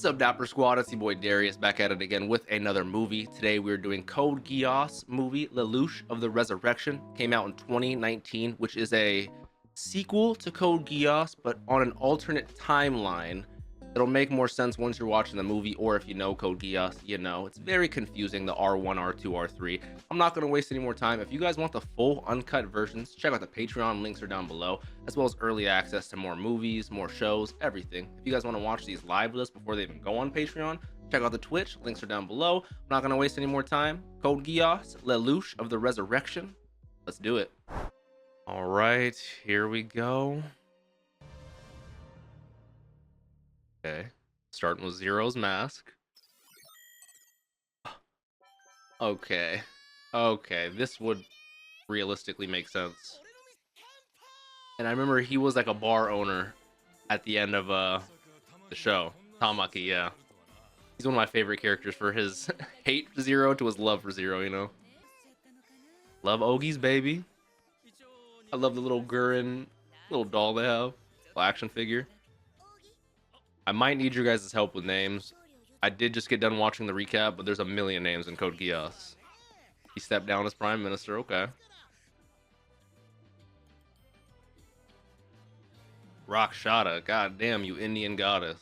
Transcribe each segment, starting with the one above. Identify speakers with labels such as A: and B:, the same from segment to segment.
A: What's up, Dapper Squad? It's your boy Darius back at it again with another movie. Today we're doing Code Geass movie LELOUCH of the Resurrection. Came out in 2019, which is a sequel to Code Geass, but on an alternate timeline. It'll make more sense once you're watching the movie, or if you know Code Geass, you know. It's very confusing, the R1, R2, R3. I'm not going to waste any more time. If you guys want the full uncut versions, check out the Patreon, links are down below, as well as early access to more movies, more shows, everything. If you guys want to watch these live with us before they even go on Patreon, check out the Twitch, links are down below. I'm not going to waste any more time. Code Geass, LELOUCH of the Resurrection. Let's do it. All right, here we go. Okay, starting with Zero's mask. Okay, this would realistically make sense. And I remember he was like a bar owner at the end of the show. Tamaki, yeah. He's one of my favorite characters for his hate for Zero to his love for Zero, you know? Love Ogi's baby. I love the little Gurren little doll they have. Little action figure. I might need your guys' help with names. I did just get done watching the recap, but there's a million names in Code Geass. He stepped down as Prime Minister, okay. Rakshata, god damn, you Indian goddess.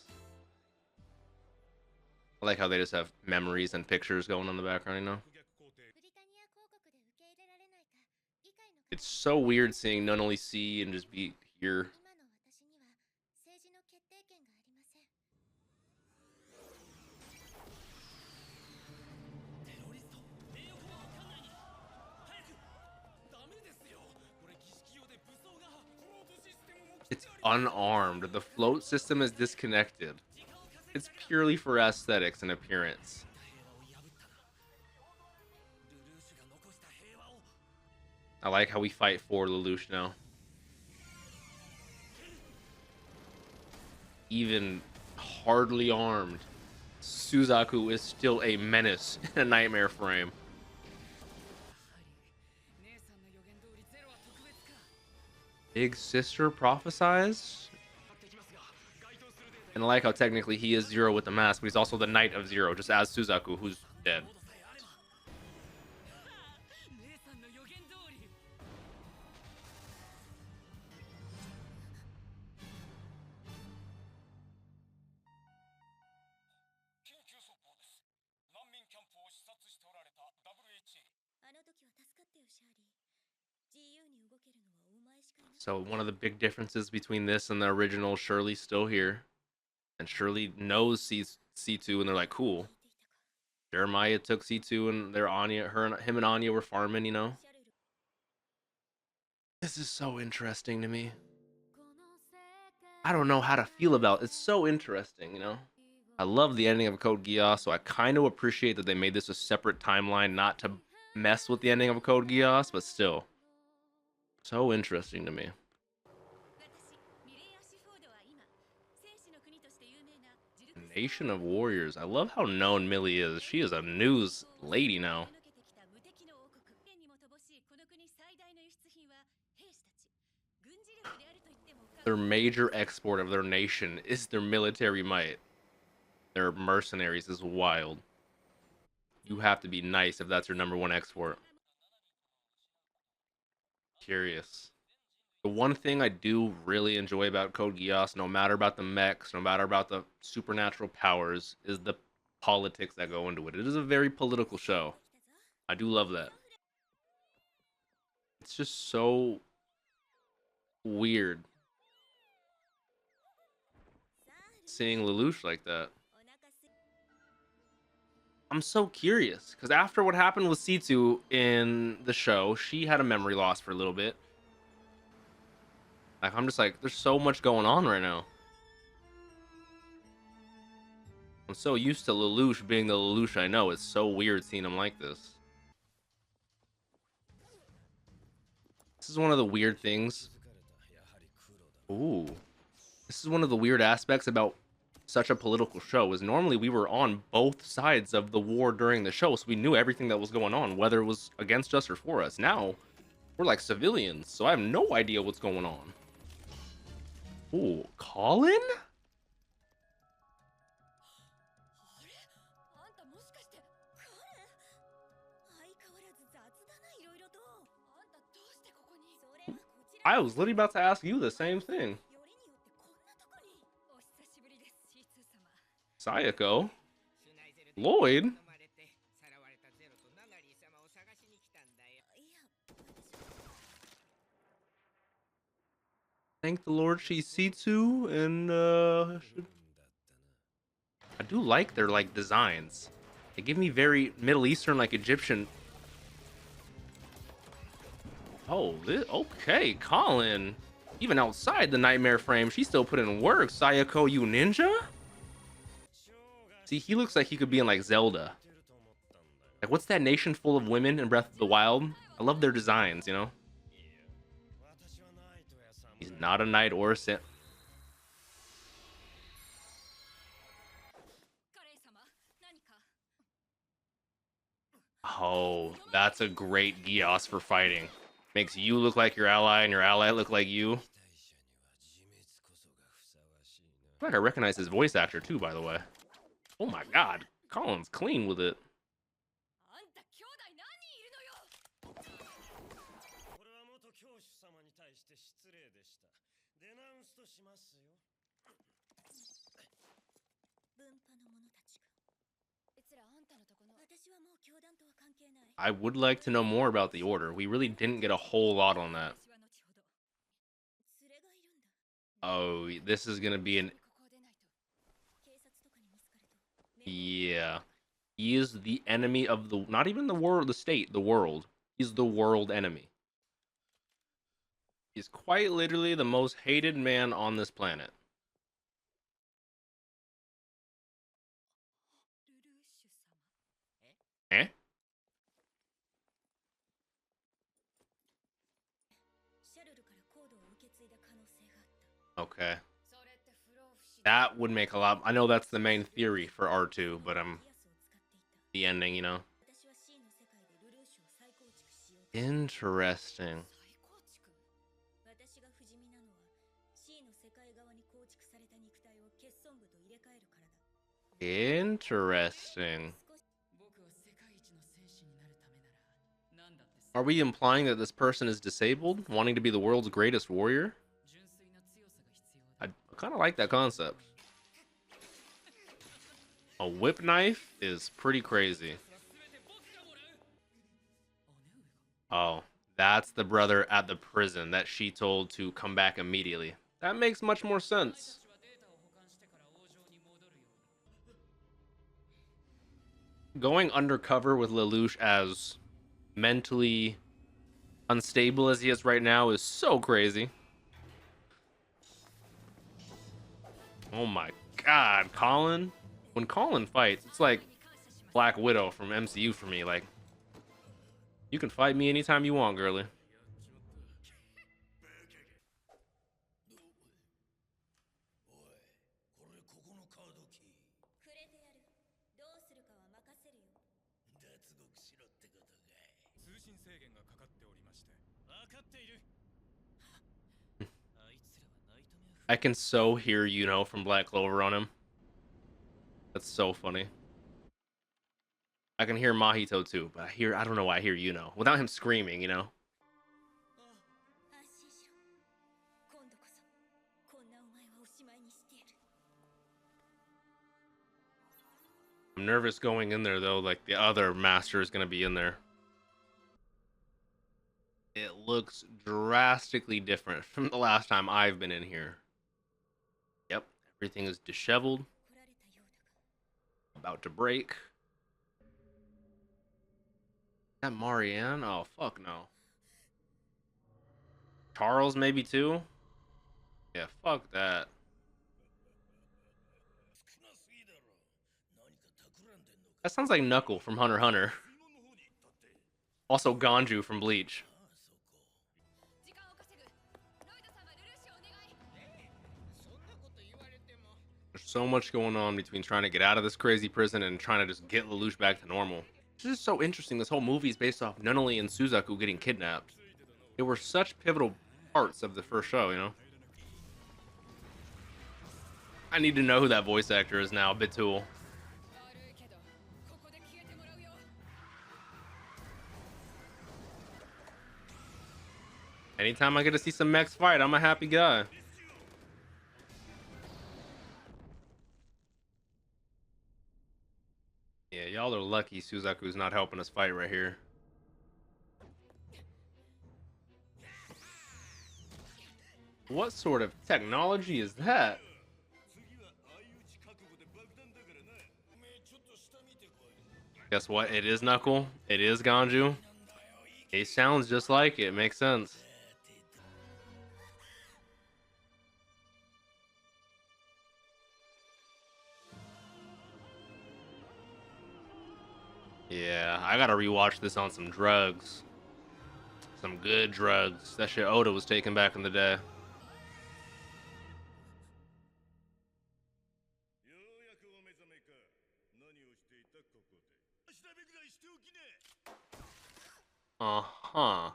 A: I like how they just have memories and pictures going on in the background, you know? It's so weird seeing not only see and just be here. It's unarmed. The float system is disconnected. It's purely for aesthetics and appearance. I like how we fight for Lelouch now. Even hardly armed, Suzaku is still a menace in a nightmare frame. Big sister prophesies? And I like how technically he is Zero with the mask, but he's also the Knight of Zero, just as Suzaku, who's dead. So one of the big differences between this and the original, Shirley's still here. And Shirley knows C2 and they're like, cool. Jeremiah took C2 and they're him and Anya were farming, you know? This is so interesting to me. I don't know how to feel about it. It's so interesting, you know? I love the ending of Code Geass, so I kind of appreciate that they made this a separate timeline, not to mess with the ending of Code Geass, but still. So interesting to me. Nation of Warriors. I love how known Millie is. She is a news lady now. Their major export of their nation is their military might. Their mercenaries is wild. You have to be nice if that's your #1 export. Curious. The one thing I do really enjoy about Code Geass, no matter about the mechs, no matter about the supernatural powers, is the politics that go into it. It is a very political show. I do love that. It's just so weird seeing Lelouch like that. I'm so curious, because after what happened with C2 in the show, she had a memory loss for a little bit. Like, I'm just like, there's so much going on right now. I'm so used to Lelouch being the Lelouch I know. It's so weird seeing him like this. This is one of the weird things. Ooh. This is one of the weird aspects about such a political show, is normally we were on both sides of the war during the show, so we knew everything that was going on, whether it was against us or for us. Now, we're like civilians, so I have no idea what's going on. Ooh, Colin? I was literally about to ask you the same thing. Sayako? Lloyd? Thank the Lord she's C2 and I do like their like designs. They give me very Middle Eastern like Egyptian. Oh, okay, Colin. Even outside the nightmare frame, she still put in work. Sayako, you ninja? See, he looks like he could be in like Zelda. Like, what's that nation full of women in Breath of the Wild? I love their designs, you know? He's not a knight or a sin. Oh, that's a great GEASS for fighting. Makes you look like your ally and your ally look like you. I feel like I recognize his voice actor too, by the way. Oh my god, Colin's clean with it. I would like to know more about the Order. We really didn't get a whole lot on that. Oh, this is gonna be an... Yeah. He is the enemy of the... Not even the world, the state, the world. He's the world enemy. He's quite literally the most hated man on this planet. Eh? Okay. That would make a lot... I know that's the main theory for R2, but the ending, you know? Interesting. Interesting. Are we implying that this person is disabled, wanting to be the world's greatest warrior? I kind of like that concept. A whip knife is pretty crazy. Oh, that's the brother at the prison that she told to come back immediately. That makes much more sense. Going undercover with Lelouch as mentally unstable as he is right now is so crazy. Oh my god, Colin. When Colin fights, it's like Black Widow from MCU for me. Like, you can fight me anytime you want, girly. I can so hear Yuno from Black Clover on him. That's so funny. I can hear Mahito too, but I don't know why I hear Yuno without him screaming, you know? I'm nervous going in there though, like the other master is gonna be in there. It looks drastically different from the last time I've been in here. Yep, everything is disheveled. About to break. Is that Marianne? Oh, fuck no. Charles maybe too? Yeah, fuck that. That sounds like Knuckle from Hunter x Hunter. Also Ganju from Bleach. There's so much going on between trying to get out of this crazy prison and trying to just get Lelouch back to normal. This is so interesting. This whole movie is based off Nunnally and Suzaku getting kidnapped. They were such pivotal parts of the first show, you know? I need to know who that voice actor is now, Bitul. Anytime I get to see some mechs fight, I'm a happy guy. Yeah, y'all are lucky Suzaku's not helping us fight right here. What sort of technology is that? Guess what? It is Knuckle. It is Ganju. He sounds just like it. Makes sense. Yeah, I gotta rewatch this on some drugs. Some good drugs. That shit Oda was taking back in the day. Uh-huh.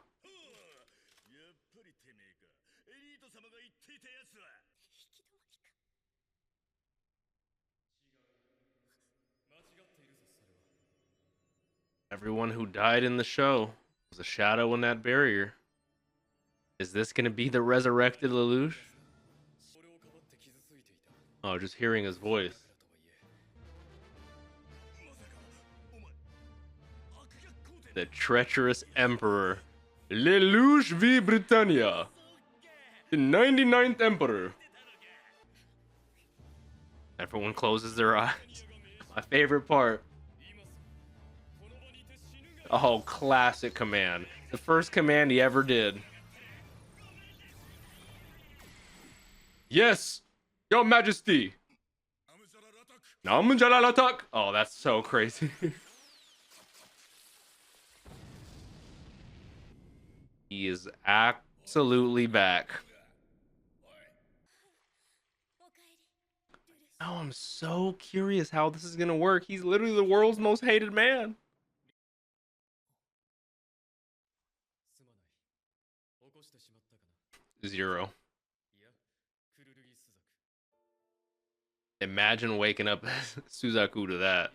A: Everyone who died in the show was a shadow in that barrier. Is this gonna be the resurrected Lelouch? Oh, just hearing his voice. The treacherous emperor. Lelouch v Britannia. The 99th emperor. Everyone closes their eyes. My favorite part. Oh, classic command. The first command he ever did. Yes, Your Majesty. Namunjalalatak. Oh, that's so crazy. He is absolutely back. Oh, I'm so curious how this is gonna work. He's literally the world's most hated man. Zero. Imagine waking up Suzaku to that.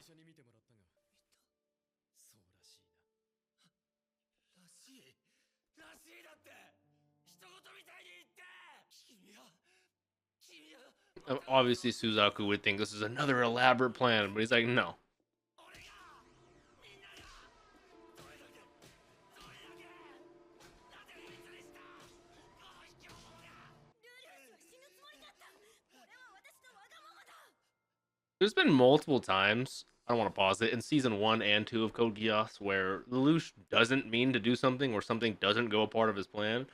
A: Obviously, Suzaku would think this is another elaborate plan, but he's like, no. There's been multiple times, I don't want to pause it, in season 1 and 2 of Code Geass where Lelouch doesn't mean to do something or something doesn't go a part of his plan,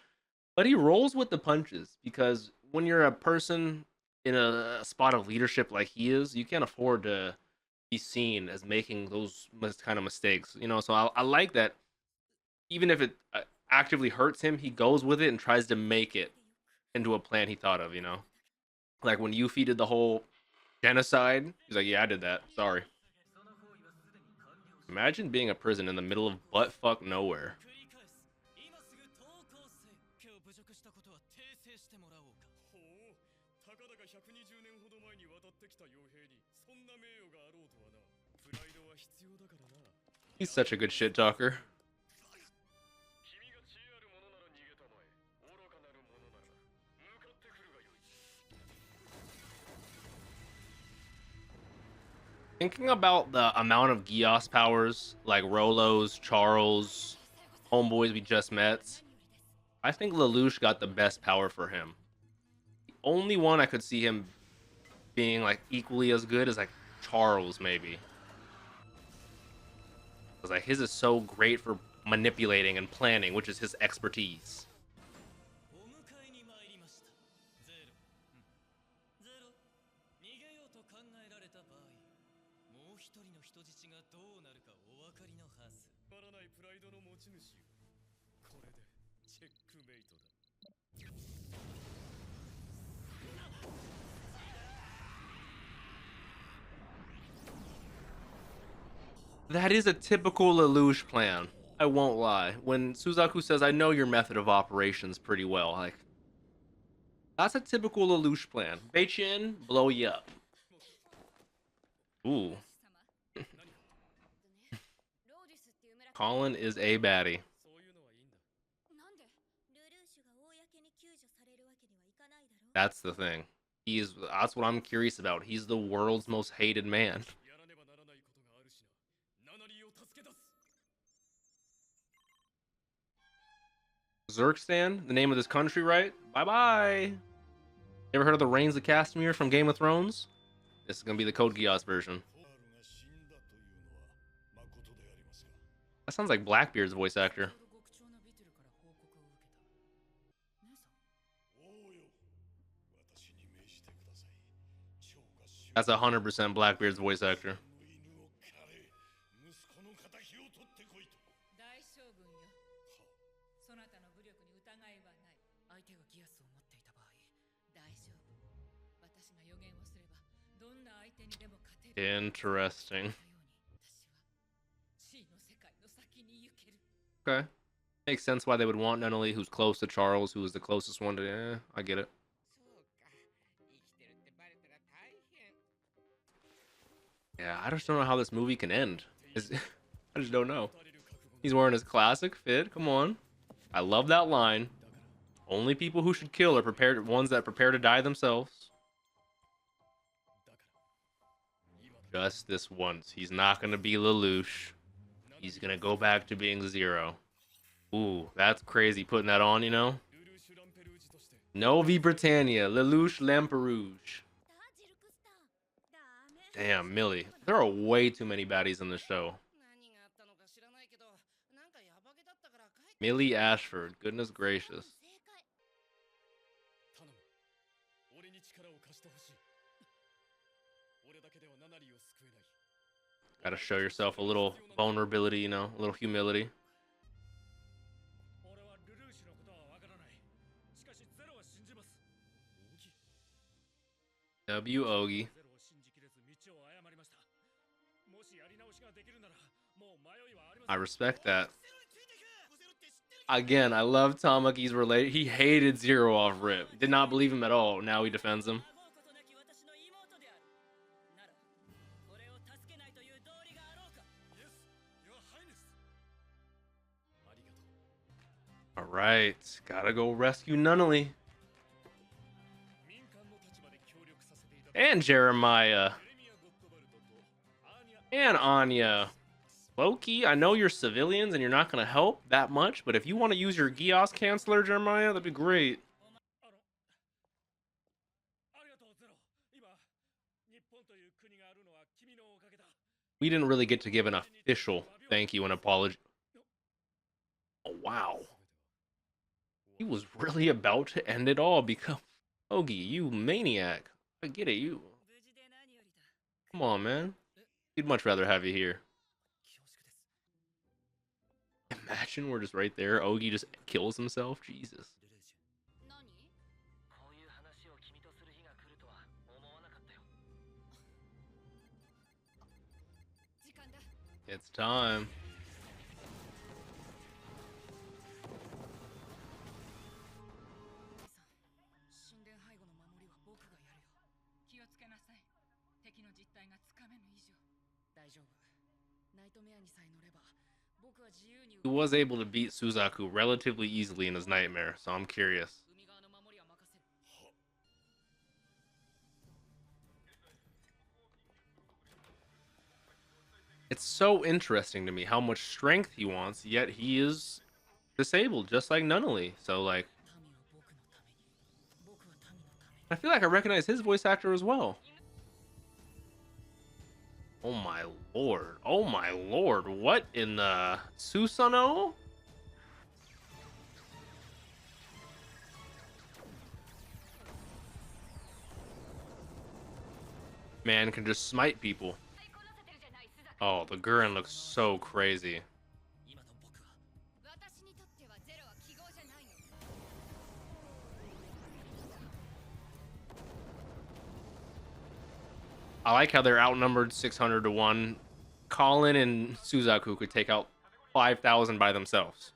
A: but he rolls with the punches because when you're a person in a spot of leadership like he is, you can't afford to be seen as making those kind of mistakes, you know. So I like that even if it actively hurts him, he goes with it and tries to make it into a plan he thought of, you know. Like when Yuffie did the whole genocide, he's like, yeah, I did that, sorry. Imagine being a prison in the middle of buttfuck nowhere. He's such a good shit talker. Thinking about the amount of Geass powers, like Rolo's, Charles, homeboys we just met, I think Lelouch got the best power for him. The only one I could see him being like equally as good is like Charles, maybe. Because like his is so great for manipulating and planning, which is his expertise. That is a typical Lelouch plan. I won't lie. When Suzaku says, I know your method of operations pretty well, like, that's a typical Lelouch plan. Bait you in, blow you up. Ooh. Colin is a baddie. That's the thing. That's what I'm curious about. He's the world's most hated man. Zerkstan, the name of this country, right? Bye bye. Ever heard of the Reigns of Castamere from Game of Thrones? This is gonna be the Code Geass version. That sounds like Blackbeard's voice actor. That's 100% Blackbeard's voice actor. Interesting. Okay. Makes sense why they would want Nunnally, who's close to Charles, who was the closest one to... I get it. Yeah, I just don't know how this movie can end. I just don't know. He's wearing his classic fit. Come on. I love that line. Only people who should kill are ones that prepare to die themselves. Just this once. He's not going to be Lelouch. He's going to go back to being Zero. Ooh, that's crazy putting that on, you know? Novi Britannia, Lelouch Lamperouge. Damn, Millie. There are way too many baddies in this show. Millie Ashford, goodness gracious. Gotta show yourself a little vulnerability, you know, a little humility. W. Ogie. I respect that. Again, I love Tamaki's relate. He hated Zero off rip. Did not believe him at all. Now he defends him. All right, gotta go rescue Nunnally. And Jeremiah. And Anya. Loki, I know you're civilians and you're not going to help that much, but if you want to use your GEASS canceller, Jeremiah, that'd be great. We didn't really get to give an official thank you and apology. Oh, wow. He was really about to end it all because... Ogie, you maniac. I get it, you. Come on, man. We'd much rather have you here. Imagine we're just right there. Ogie just kills himself. Jesus. It's time. He was able to beat Suzaku relatively easily in his nightmare, so I'm curious. It's so interesting to me how much strength he wants, yet he is disabled, just like Nunnally. So, like, I feel like I recognize his voice actor as well. Oh my lord. Oh my lord. What in the Susanoo? Man can just smite people. Oh, the Gurren looks so crazy. I like how they're outnumbered 600 to 1. Colin and Suzaku could take out 5,000 by themselves.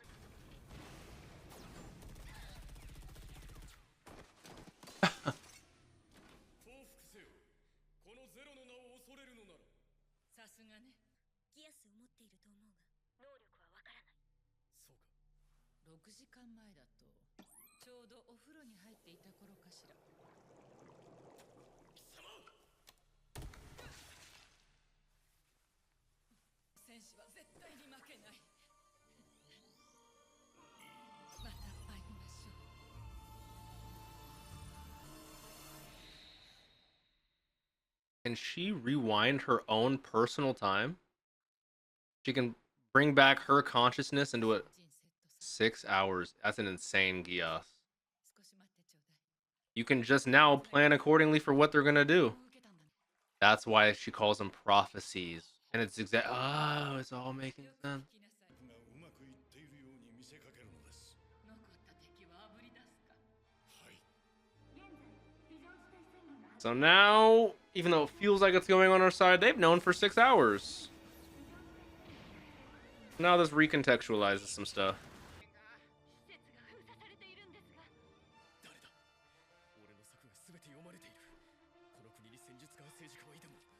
A: Can she rewind her own personal time? She can bring back her consciousness into it. 6 hours. That's an insane Gias. You can just now plan accordingly for what they're gonna do. That's why she calls them prophecies. And it's exact. Oh, it's all making sense. So now, even though it feels like it's going on our side, they've known for 6 hours. Now this recontextualizes some stuff.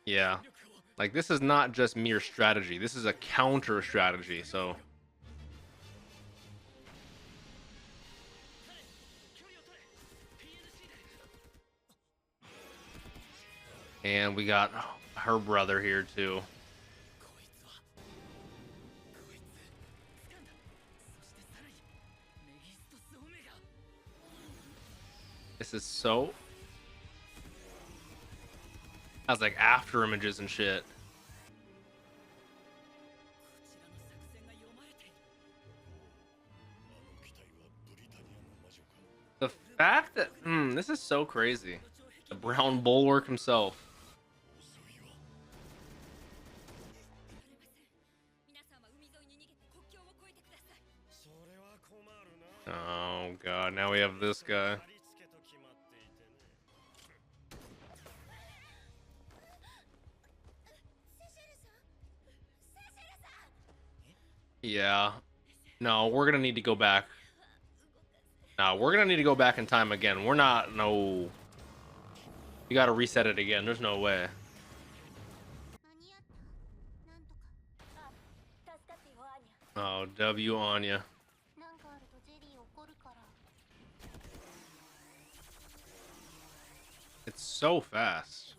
A: Yeah. Like, this is not just mere strategy. This is a counter strategy, so... And we got her brother here, too. This is so... Has, like, after images and shit. The fact that... this is so crazy. The brown bulwark himself. Oh god, now we have this guy. Yeah. No, we're gonna need to go back. No, we're gonna need to go back in time again. We're not... No. You gotta reset it again. There's no way. Oh, W Anya. It's so fast.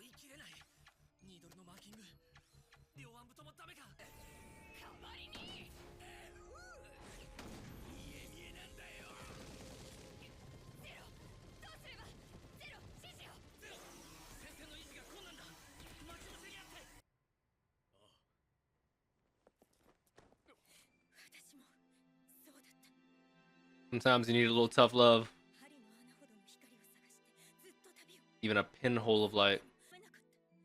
A: Sometimes you need a little tough love. Even a pinhole of light.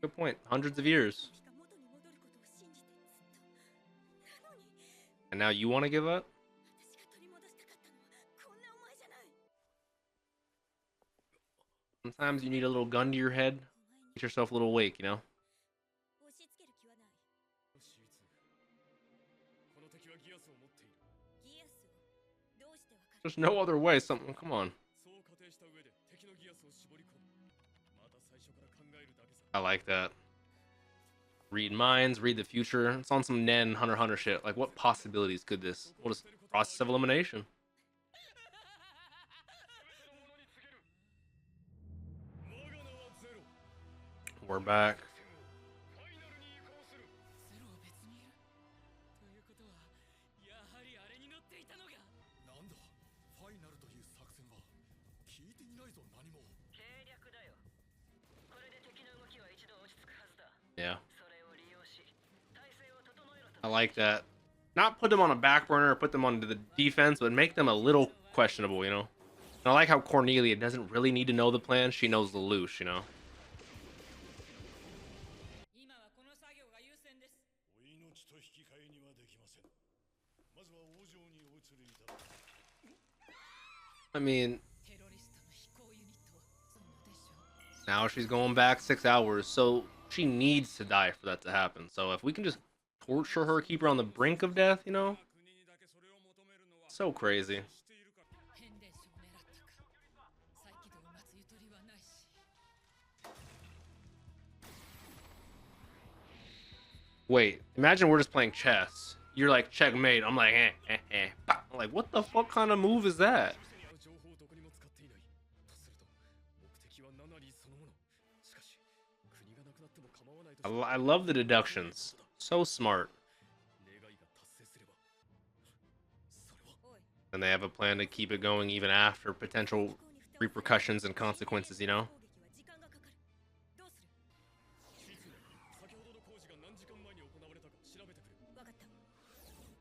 A: Good point. Hundreds of years. And now you want to give up? Sometimes you need a little gun to your head. Get yourself a little awake, you know? There's no other way. Something. Come on. I like that. Read minds, read the future. It's on some Nen Hunter x Hunter shit. Like, what possibilities could this? What is process of elimination? We're back. Yeah. I like that. Not put them on a back burner or put them onto the defense, but make them a little questionable, you know? And I like how Cornelia doesn't really need to know the plan. She knows Lelouch, you know? I mean, now she's going back 6 hours, so she needs to die for that to happen. So if we can just torture her, keep her on the brink of death, you know? So crazy. Wait, imagine we're just playing chess. You're like, checkmate. I'm like, I'm like, what the fuck kind of move is that? I love the deductions. So smart. And they have a plan to keep it going even after potential repercussions and consequences, you know?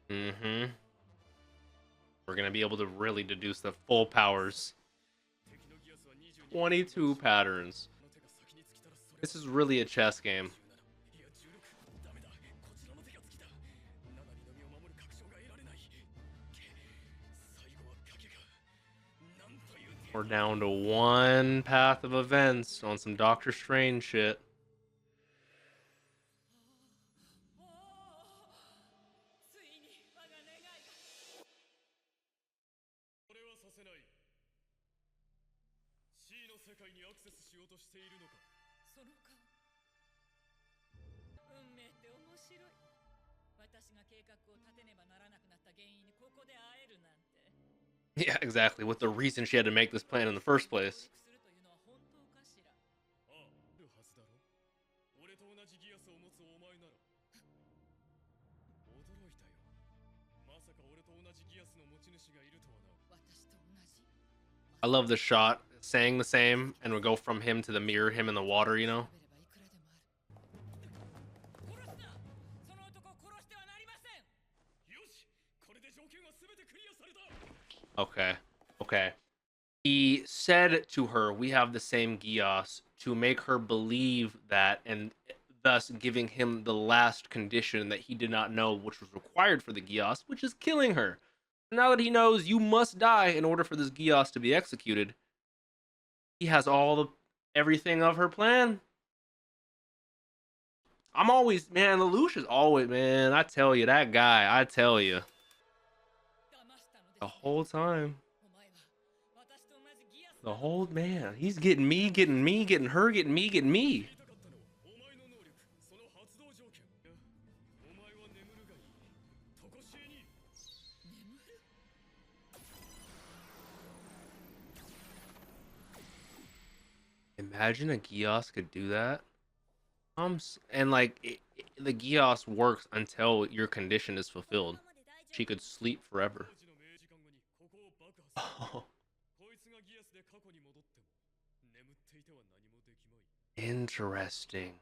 A: Mm-hmm. We're gonna be able to really deduce the full powers. 22 patterns. This is really a chess game. We're down to one path of events on some Doctor Strange shit. Yeah, exactly. With the reason she had to make this plan in the first place. I love the shot, saying the same, and we go from him to the mirror, him in the water, you know? Okay. Okay. He said to her, "We have the same Gios," to make her believe that, and thus giving him the last condition that he did not know, which was required for the Gios, which is killing her. Now that he knows you must die in order for this Gios to be executed, he has all the everything of her plan. I'm always, man, Lelouch is always, man, I tell you, that guy, I tell you, the whole time. The whole man, he's getting me, getting me, getting her, getting me, getting me. Imagine a Gios could do that. And like the Gios works until your condition is fulfilled. She could sleep forever. Oh, interesting.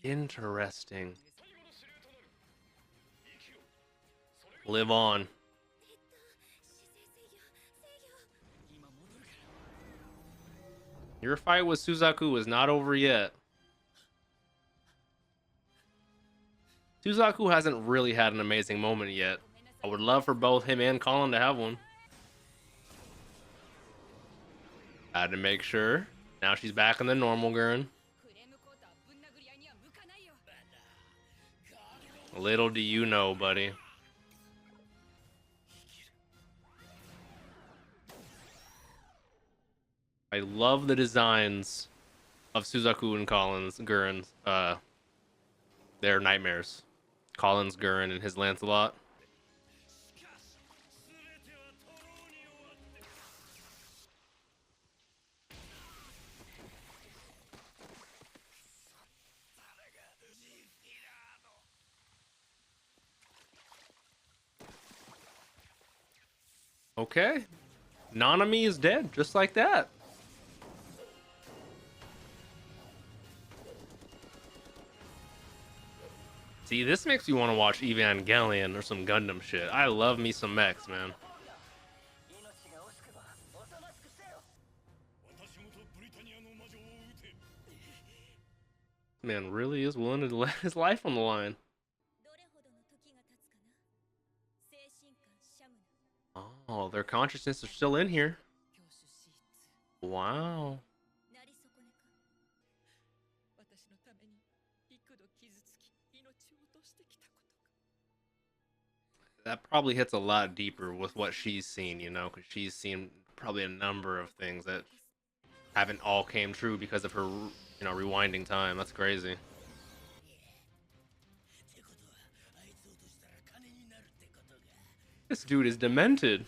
A: Interesting. Live on. Your fight with Suzaku is not over yet. Suzaku hasn't really had an amazing moment yet. I would love for both him and Colin to have one. Had to make sure. Now she's back in the normal Gurren. Little do you know, buddy. I love the designs of Suzaku and Colin's Gurren's their nightmares. Colin's Gurren and his Lancelot. Okay. Nanami is dead, just like that. See, this makes you want to watch Evangelion or some Gundam shit. I love me some mechs, man. Man really is willing to let his life on the line. Oh, their consciousness are still in here. Wow. That probably hits a lot deeper with what she's seen, you know, because she's seen probably a number of things that haven't all came true because of her, you know, rewinding time. That's crazy. This dude is demented.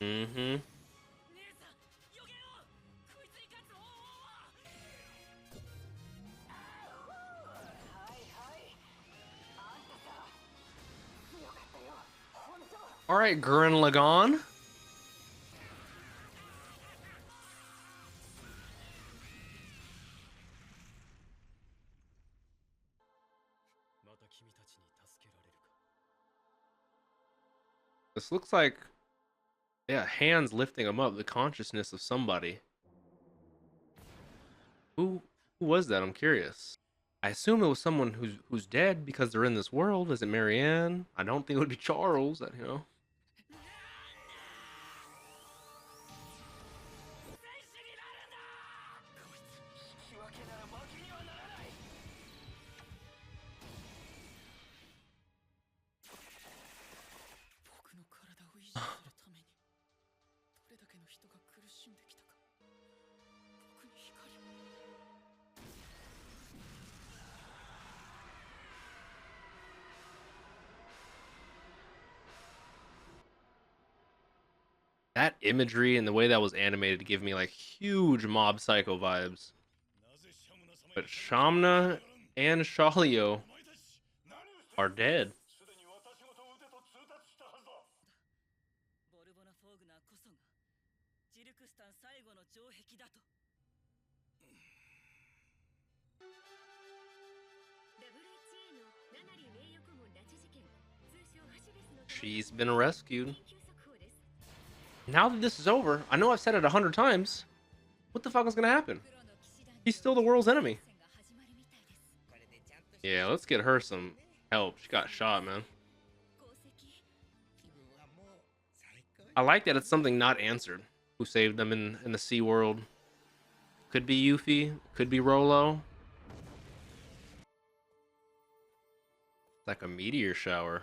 A: Mm-hmm. All right, Gurren Lagann. This looks like, yeah, hands lifting him up, the consciousness of somebody. Who was that? I'm curious. I assume it was someone who's dead because they're in this world. Is it Marianne? I don't think it would be Charles. That, you know. That imagery and the way that was animated give me like huge Mob Psycho vibes. But Shamna and Shalio are dead. She's been rescued. Now that this is over, I know I've said it 100 times. What the fuck is gonna happen? He's still the world's enemy. Yeah, let's get her some help. She got shot, man. I like that it's something not answered. Who saved them in the Sea World? Could be Yuffie, could be Rolo. It's like a meteor shower.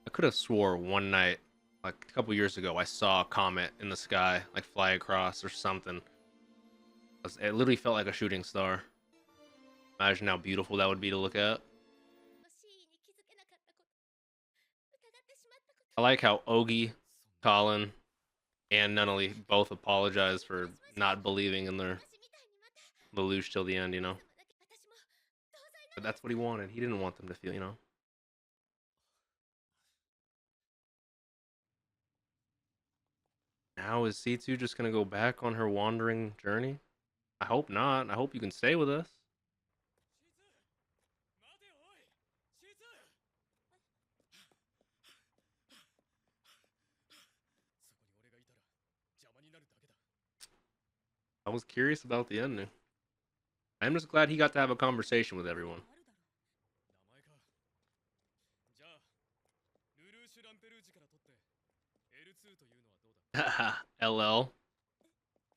A: I could have swore one night, like a couple years ago, I saw a comet in the sky, like fly across or something. It literally felt like a shooting star. Imagine how beautiful that would be to look at. I like how Ogi, Colin, and Nunnally both apologize for not believing in their Lelouch till the end, you know? But that's what he wanted. He didn't want them to feel, you know? Now is C2 just gonna go back on her wandering journey? I hope not. I hope you can stay with us. I was curious about the ending. I'm just glad he got to have a conversation with everyone. LL.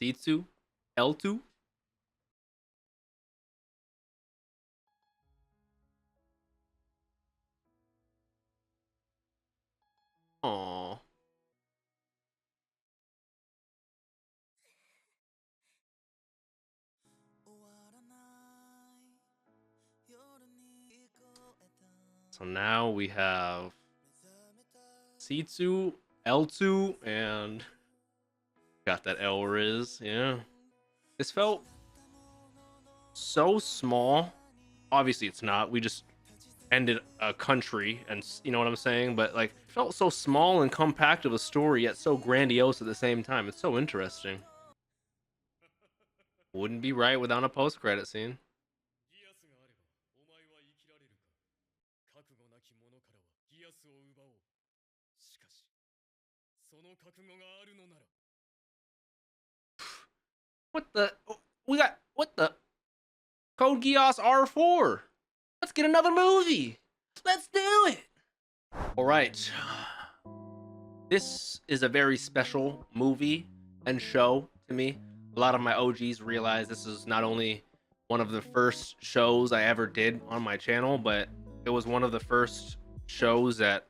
A: D2? L2? Aww. So now we have C2, L2, and got that Elriz, yeah. This felt so small. Obviously it's not. We just ended a country, and you know what I'm saying? But like, it felt so small and compact of a story, yet so grandiose at the same time. It's so interesting. Wouldn't be right without a post-credit scene. What the? We got what the? Code Geass R4. Let's get another movie. Let's do it. All right. This is a very special movie and show to me. A lot of my OGs realize this is not only one of the first shows I ever did on my channel, but it was one of the first shows that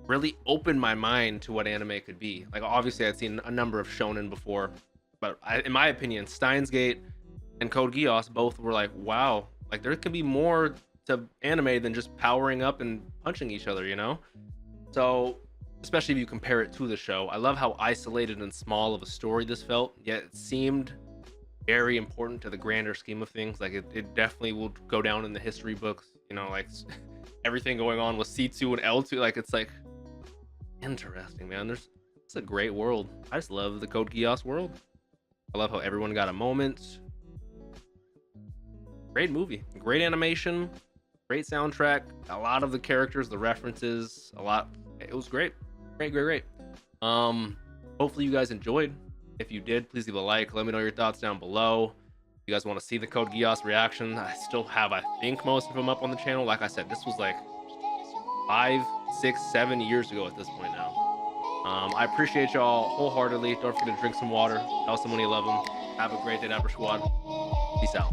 A: really opened my mind to what anime could be. Like, obviously I'd seen a number of shonen before, but in my opinion, Steins Gate and Code Geass both were like, wow, like there could be more to anime than just powering up and punching each other, you know? So, especially if you compare it to the show, I love how isolated and small of a story this felt, yet it seemed very important to the grander scheme of things. Like, it definitely will go down in the history books you know, like everything going on with C2 and L2. Like it's like interesting, man. It's a great world. I just love the Code Geass world. I love how everyone got a moment. Great movie, great animation, great soundtrack. A lot of the characters, the references, a lot. It was great, great. Hopefully you guys enjoyed. If you did, please leave a like. Let me know your thoughts down below. If you guys want to see the Code Geass reaction, I still have, I think, most of them up on the channel. Like I said, this was like 5, 6, 7 years ago at this point now. I appreciate y'all wholeheartedly. Don't forget to drink some water. Tell someone you love them. Have a great day, Dapper Squad. Peace out.